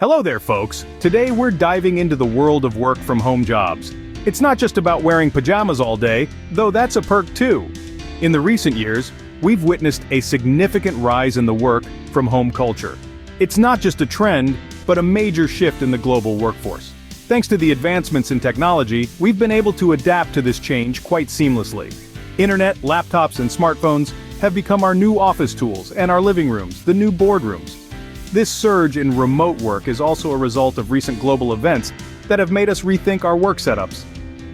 Hello there, folks. Today we're diving into the world of work from home jobs. It's not just about wearing pajamas all day, though that's a perk too. In the recent years, we've witnessed a significant rise in the work from home culture. It's not just a trend, but a major shift in the global workforce. Thanks to the advancements in technology, we've been able to adapt to this change quite seamlessly. Internet, laptops, and smartphones have become our new office tools, and our living rooms, the new boardrooms. This surge in remote work is also a result of recent global events that have made us rethink our work setups.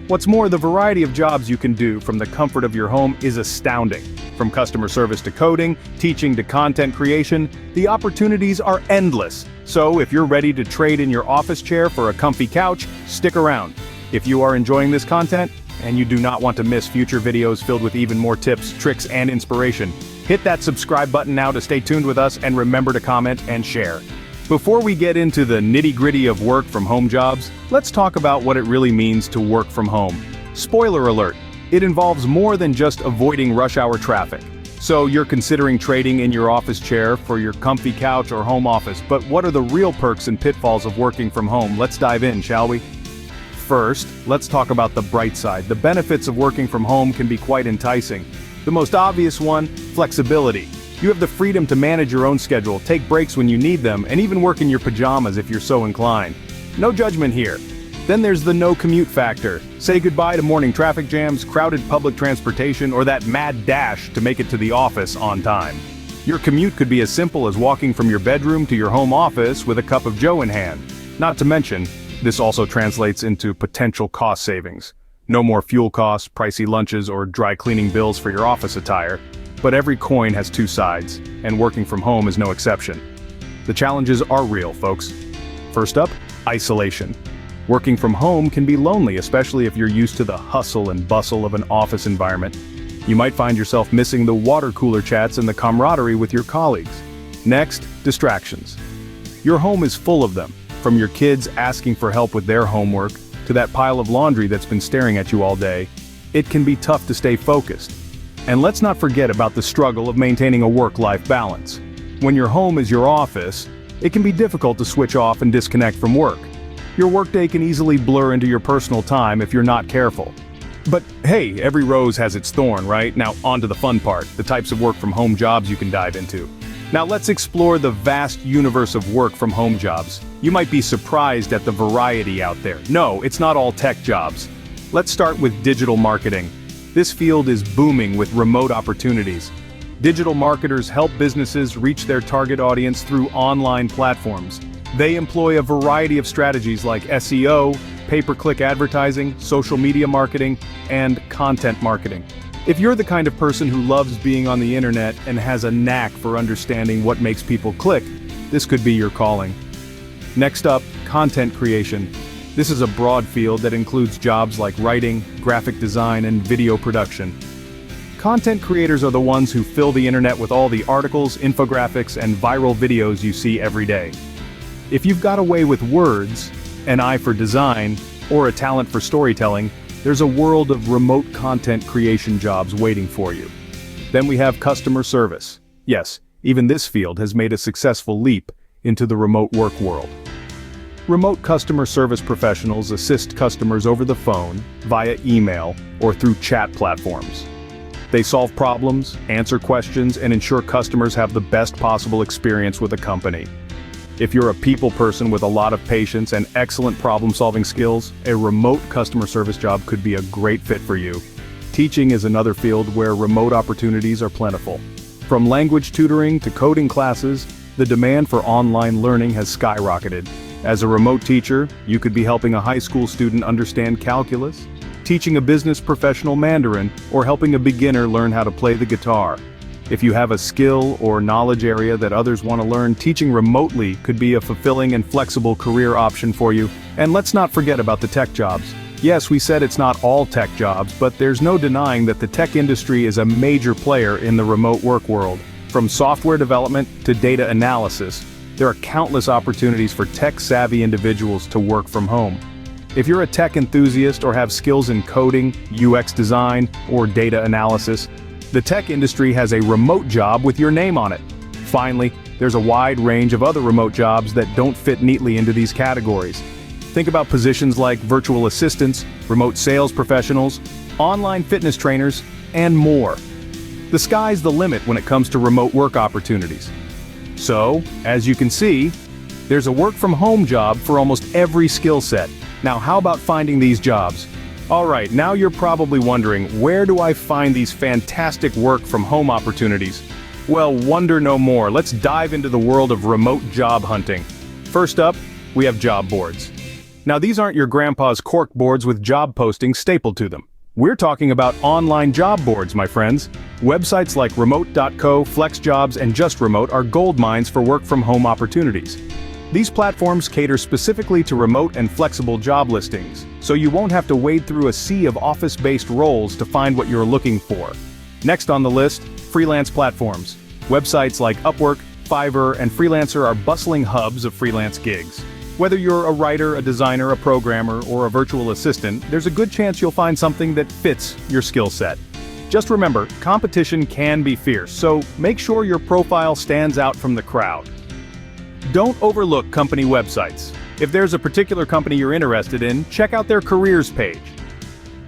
What's more, the variety of jobs you can do from the comfort of your home is astounding. From customer service to coding, teaching to content creation, the opportunities are endless. So if you're ready to trade in your office chair for a comfy couch, stick around. If you are enjoying this content, and you do not want to miss future videos filled with even more tips, tricks, and inspiration, hit that subscribe button now to stay tuned with us, and remember to comment and share. Before we get into the nitty-gritty of work from home jobs, let's talk about what it really means to work from home. Spoiler alert, it involves more than just avoiding rush hour traffic. So you're considering trading in your office chair for your comfy couch or home office, but what are the real perks and pitfalls of working from home? Let's dive in, shall we? First, let's talk about the bright side. The benefits of working from home can be quite enticing. The most obvious one, flexibility. You have the freedom to manage your own schedule, take breaks when you need them, and even work in your pajamas if you're so inclined. No judgment here. Then there's the no commute factor. Say goodbye to morning traffic jams, crowded public transportation, or that mad dash to make it to the office on time. Your commute could be as simple as walking from your bedroom to your home office with a cup of joe in hand. Not to mention, this also translates into potential cost savings. No more fuel costs, pricey lunches, or dry cleaning bills for your office attire. But every coin has two sides, and working from home is no exception. The challenges are real, folks. First up, isolation. Working from home can be lonely, especially if you're used to the hustle and bustle of an office environment. You might find yourself missing the water cooler chats and the camaraderie with your colleagues. Next, distractions. Your home is full of them. From your kids asking for help with their homework, to that pile of laundry that's been staring at you all day, it can be tough to stay focused. And let's not forget about the struggle of maintaining a work-life balance. When your home is your office, it can be difficult to switch off and disconnect from work. Your workday can easily blur into your personal time if you're not careful. But hey, every rose has its thorn, right? Now on to the fun part, the types of work from home jobs you can dive into. Now let's explore the vast universe of work from home jobs. You might be surprised at the variety out there. No, it's not all tech jobs. Let's start with digital marketing. This field is booming with remote opportunities. Digital marketers help businesses reach their target audience through online platforms. They employ a variety of strategies like SEO, pay-per-click advertising, social media marketing, and content marketing. If you're the kind of person who loves being on the internet and has a knack for understanding what makes people click, this could be your calling. Next up, content creation. This is a broad field that includes jobs like writing, graphic design, and video production. Content creators are the ones who fill the internet with all the articles, infographics, and viral videos you see every day. If you've got a way with words, an eye for design, or a talent for storytelling, there's a world of remote content creation jobs waiting for you. Then we have customer service. Yes, even this field has made a successful leap into the remote work world. Remote customer service professionals assist customers over the phone, via email, or through chat platforms. They solve problems, answer questions, and ensure customers have the best possible experience with a company. If you're a people person with a lot of patience and excellent problem-solving skills, a remote customer service job could be a great fit for you. Teaching is another field where remote opportunities are plentiful. From language tutoring to coding classes, the demand for online learning has skyrocketed. As a remote teacher, you could be helping a high school student understand calculus, teaching a business professional Mandarin, or helping a beginner learn how to play the guitar. If you have a skill or knowledge area that others want to learn, teaching remotely could be a fulfilling and flexible career option for you. And let's not forget about the tech jobs. Yes, we said it's not all tech jobs, but there's no denying that the tech industry is a major player in the remote work world. From software development to data analysis, there are countless opportunities for tech-savvy individuals to work from home. If you're a tech enthusiast or have skills in coding, UX design, or data analysis, the tech industry has a remote job with your name on it. Finally, there's a wide range of other remote jobs that don't fit neatly into these categories. Think about positions like virtual assistants, remote sales professionals, online fitness trainers, and more. The sky's the limit when it comes to remote work opportunities. So, as you can see, there's a work-from-home job for almost every skill set. Now, how about finding these jobs? Alright, now you're probably wondering, where do I find these fantastic work-from-home opportunities? Well, wonder no more. Let's dive into the world of remote job hunting. First up, we have job boards. Now, these aren't your grandpa's cork boards with job postings stapled to them. We're talking about online job boards, my friends. Websites like remote.co, FlexJobs, and Just Remote are gold mines for work-from-home opportunities. These platforms cater specifically to remote and flexible job listings, so you won't have to wade through a sea of office-based roles to find what you're looking for. Next on the list, freelance platforms. Websites like Upwork, Fiverr, and Freelancer are bustling hubs of freelance gigs. Whether you're a writer, a designer, a programmer, or a virtual assistant, there's a good chance you'll find something that fits your skill set. Just remember, competition can be fierce, so make sure your profile stands out from the crowd. Don't overlook company websites. If there's a particular company you're interested in, check out their careers page.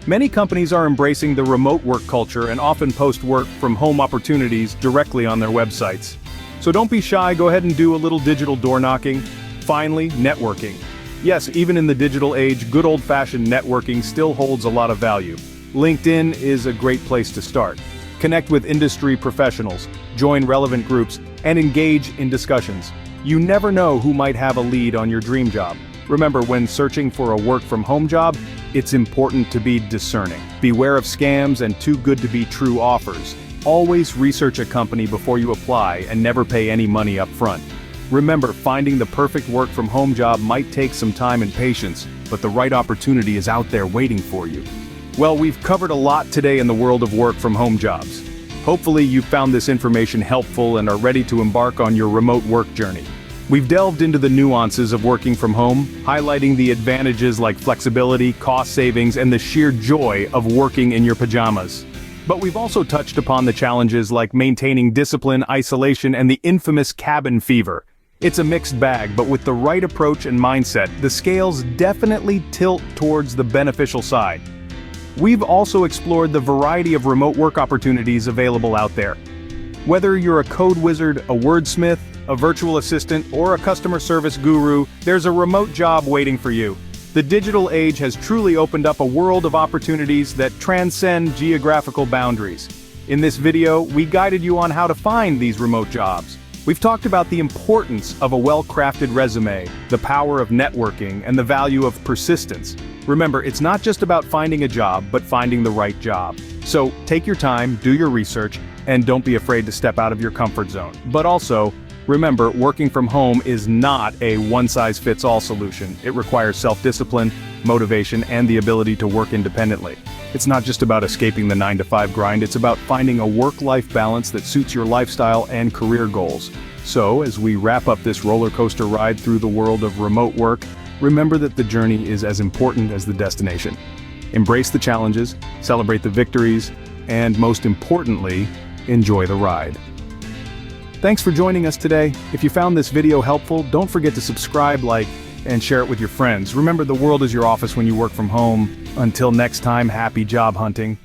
Many companies are embracing the remote work culture and often post work-from-home opportunities directly on their websites. So don't be shy, go ahead and do a little digital door knocking. Finally, networking. Yes, even in the digital age, good old-fashioned networking still holds a lot of value. LinkedIn is a great place to start. Connect with industry professionals, join relevant groups, and engage in discussions. You never know who might have a lead on your dream job. Remember, when searching for a work-from-home job, it's important to be discerning. Beware of scams and too-good-to-be-true offers. Always research a company before you apply and never pay any money up front. Remember, finding the perfect work-from-home job might take some time and patience, but the right opportunity is out there waiting for you. Well, we've covered a lot today in the world of work-from-home jobs. Hopefully you found this information helpful and are ready to embark on your remote work journey. We've delved into the nuances of working from home, highlighting the advantages like flexibility, cost savings, and the sheer joy of working in your pajamas. But we've also touched upon the challenges like maintaining discipline, isolation, and the infamous cabin fever. It's a mixed bag, but with the right approach and mindset, the scales definitely tilt towards the beneficial side. We've also explored the variety of remote work opportunities available out there. Whether you're a code wizard, a wordsmith, a virtual assistant, or a customer service guru, there's a remote job waiting for you. The digital age has truly opened up a world of opportunities that transcend geographical boundaries. In this video, we guided you on how to find these remote jobs. We've talked about the importance of a well-crafted resume, the power of networking, and the value of persistence. Remember, it's not just about finding a job, but finding the right job. So, take your time, do your research, and don't be afraid to step out of your comfort zone. But also, remember, working from home is not a one-size-fits-all solution. It requires self-discipline, motivation, and the ability to work independently. It's not just about escaping the 9-to-5 grind, it's about finding a work-life balance that suits your lifestyle and career goals. So, as we wrap up this roller coaster ride through the world of remote work, remember that the journey is as important as the destination. Embrace the challenges, celebrate the victories, and most importantly, enjoy the ride. Thanks for joining us today. If you found this video helpful, don't forget to subscribe, like, and share it with your friends. Remember, the world is your office when you work from home. Until next time, happy job hunting.